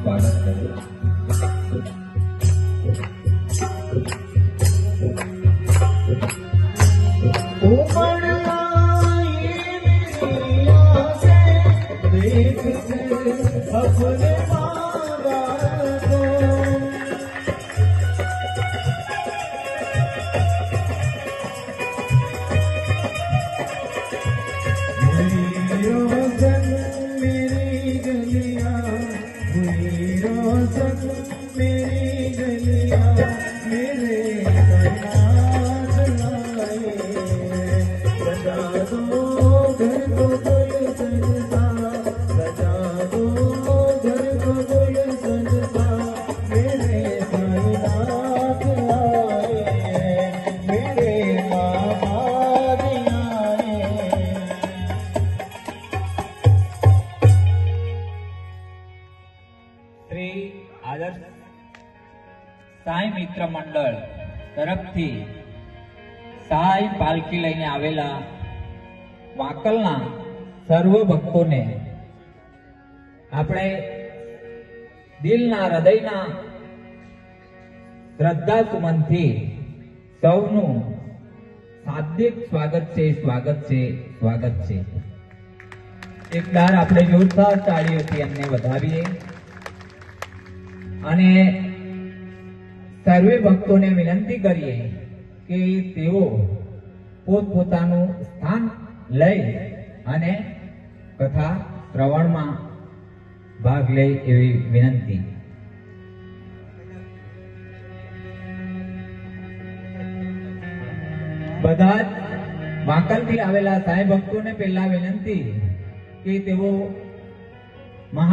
સ્વાગત કરું. સાંઈ મિત્ર મંડળ તરફથી સાંઈ પાલખી લઈને આવેલા વાંકલના સર્વ ભક્તોને આપણે દિલના હૃદયના શ્રદ્ધા સુમનથી સૌનું હાર્દિક સ્વાગત છે, સ્વાગત છે, સ્વાગત છે. એકવાર આપણે જોરદાર તાળીઓથી એમને વધાવીએ અને સર્વે ભક્તોને વિનંતી કરીએ કે તેઓ પોતપોતાનું સ્થાન લઈ અને કથા શ્રવણમાં ભાગ લે એવી વિનંતી. બધા જ વાંકલથી આવેલા સાંઈ ભક્તોને પહેલા વિનંતી કે તેઓ